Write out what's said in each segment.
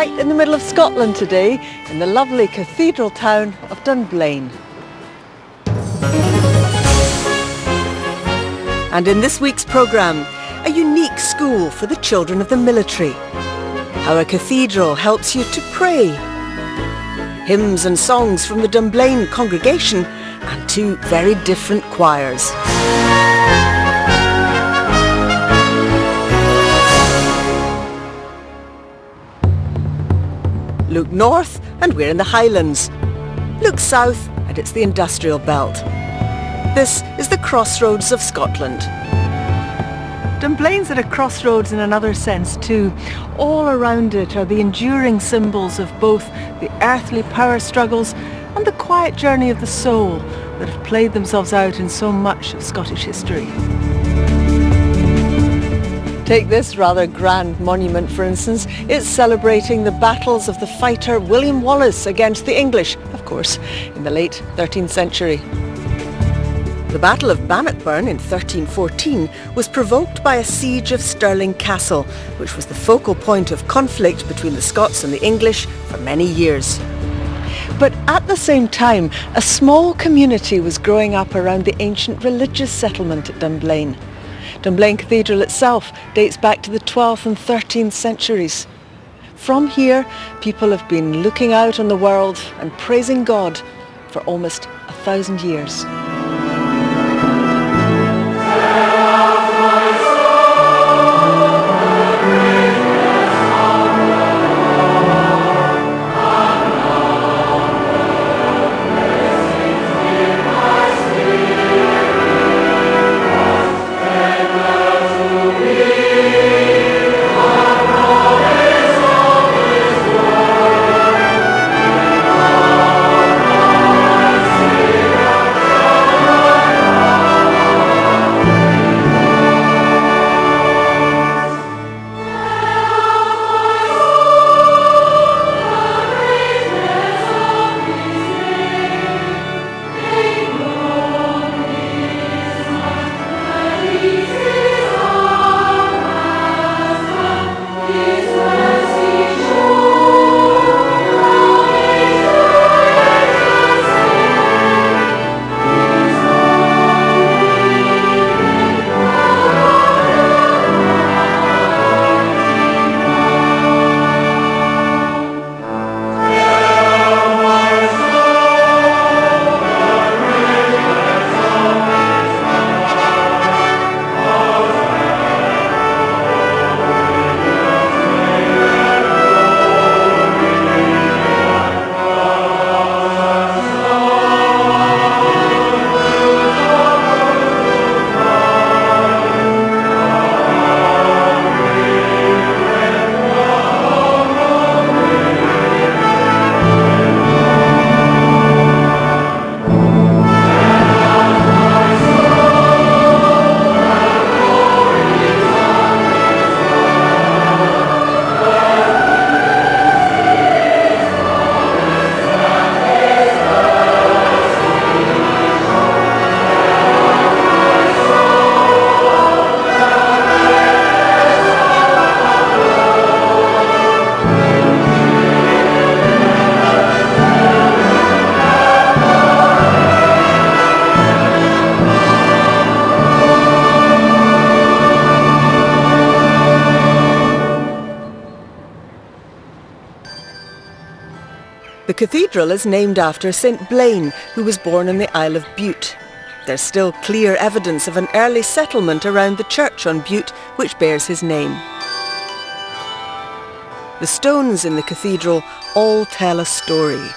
right in the middle of Scotland today, in the lovely cathedral town of Dunblane. And in this week's programme, a unique school for the children of the military. How a cathedral helps you to pray. Hymns and songs from the Dunblane congregation and two very different choirs. Look north and we're in the Highlands. Look south and it's the industrial belt. This is the crossroads of Scotland. Dunblane's at a crossroads in another sense too. All around it are the enduring symbols of both the earthly power struggles and the quiet journey of the soul that have played themselves out in so much of Scottish history. Take this rather grand monument, for instance. It's celebrating the battles of the fighter William Wallace against the English, of course, in the late 13th century. The Battle of Bannockburn in 1314 was provoked by a siege of Stirling Castle, which was the focal point of conflict between the Scots and the English for many years. But at the same time, a small community was growing up around the ancient religious settlement at Dunblane. Dunblane Cathedral itself dates back to the 12th and 13th centuries. From here, people have been looking out on the world and praising God for almost 1,000 years. The cathedral is named after St Blaine, who was born in the Isle of Bute. There's still clear evidence of an early settlement around the church on Bute, which bears his name. The stones in the cathedral all tell a story.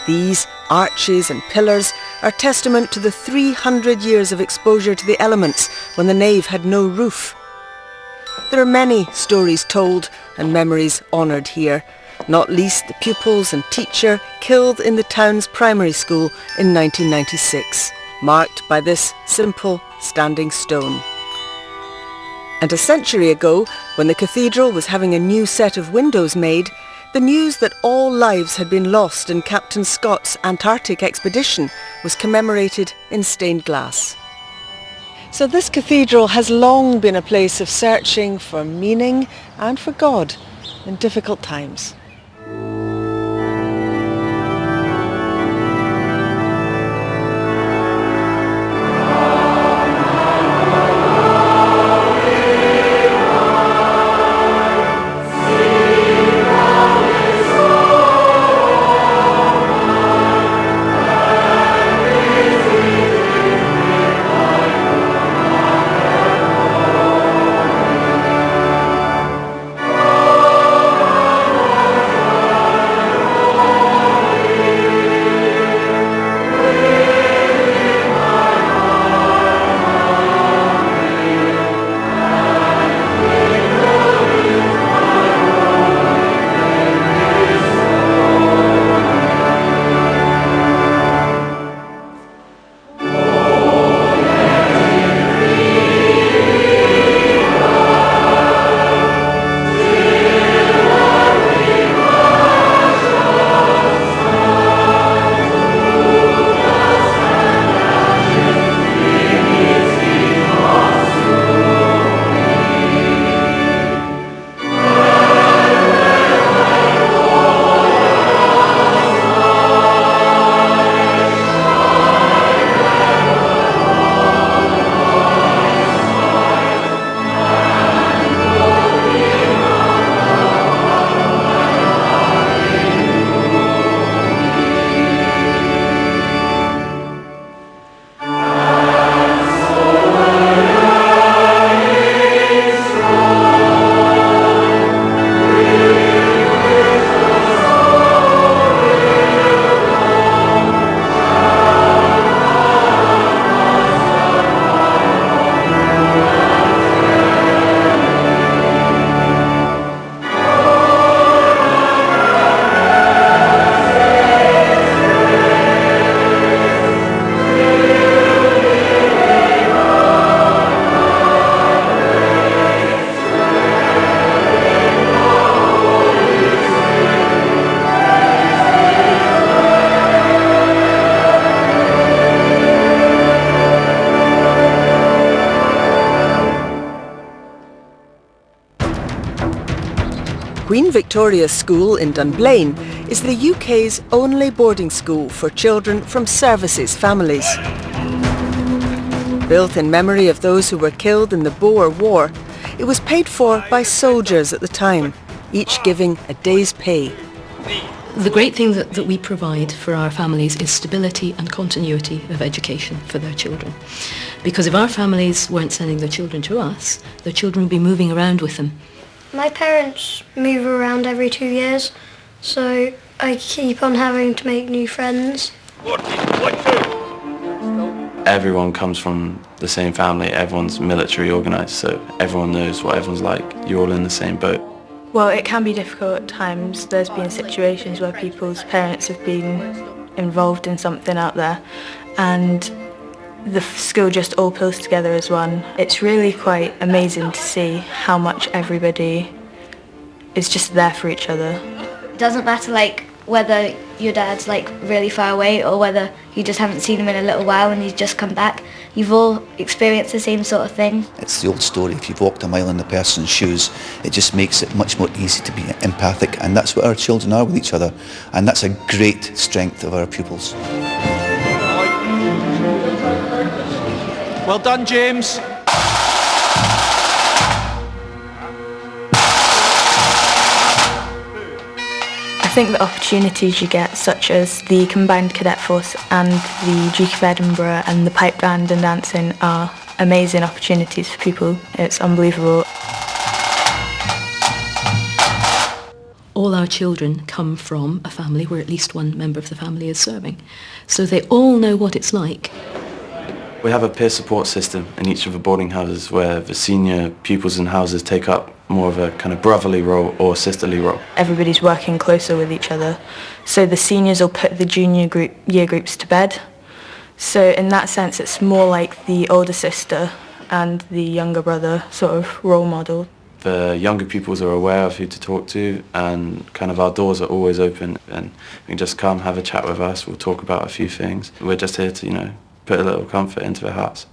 These arches and pillars are testament to the 300 years of exposure to the elements when the nave had no roof. There are many stories told and memories honoured here, not least the pupils and teacher killed in the town's primary school in 1996, marked by this simple standing stone. And a century ago, when the cathedral was having a new set of windows made, the news that all lives had been lost in Captain Scott's Antarctic expedition was commemorated in stained glass. So this cathedral has long been a place of searching for meaning and for God in difficult times. Queen Victoria's School in Dunblane is the UK's only boarding school for children from services families. Built in memory of those who were killed in the Boer War, it was paid for by soldiers at the time, each giving a day's pay. The great thing that we provide for our families is stability and continuity of education for their children. Because if our families weren't sending their children to us, their children would be moving around with them. My parents move around every 2 years, so I keep on having to make new friends. Everyone comes from the same family, everyone's military organised, so everyone knows what everyone's like. You're all in the same boat. Well, it can be difficult at times. There's been situations where people's parents have been involved in something out there, and the school just all pulls together as one. It's really quite amazing to see how much everybody is just there for each other. It doesn't matter whether your dad's really far away or whether you just haven't seen him in a little while and he's just come back. You've all experienced the same sort of thing. It's the old story, if you've walked a mile in the person's shoes, it just makes it much more easy to be empathic, and that's what our children are with each other, and that's a great strength of our pupils. Well done, James. I think the opportunities you get, such as the Combined Cadet Force and the Duke of Edinburgh and the pipe band and dancing, are amazing opportunities for people. It's unbelievable. All our children come from a family where at least one member of the family is serving. So they all know what it's like. We have a peer support system in each of the boarding houses where the senior pupils in houses take up more of a kind of brotherly role or sisterly role. Everybody's working closer with each other. So the seniors will put the junior year groups to bed. So in that sense, it's more like the older sister and the younger brother sort of role model. The younger pupils are aware of who to talk to, and kind of our doors are always open, and you can just come have a chat with us. We'll talk about a few things. We're just here to, put a little comfort into their hearts.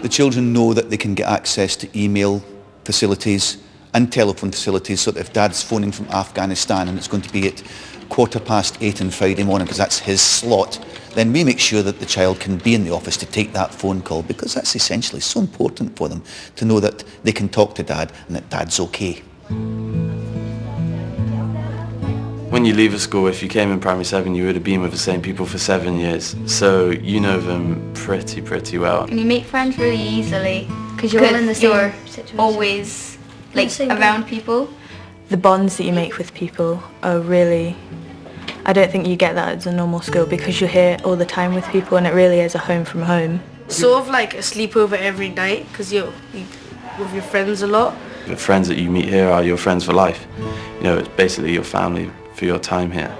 The children know that they can get access to email facilities and telephone facilities, so that if Dad's phoning from Afghanistan and it's going to be at 8:15 on Friday morning because that's his slot, then we make sure that the child can be in the office to take that phone call, because that's essentially so important for them to know that they can talk to Dad and that Dad's okay. When you leave a school, if you came in primary 7, you would have been with the same people for 7 years, so you know them pretty well. And you make friends really easily Because you're all in the same situation. always around people. The bonds that you make with people are really, I don't think you get that as a normal school, because you're here all the time with people and it really is a home from home. Sort of like a sleepover every night, because you're with your friends a lot. The friends that you meet here are your friends for life. It's basically your family for your time here.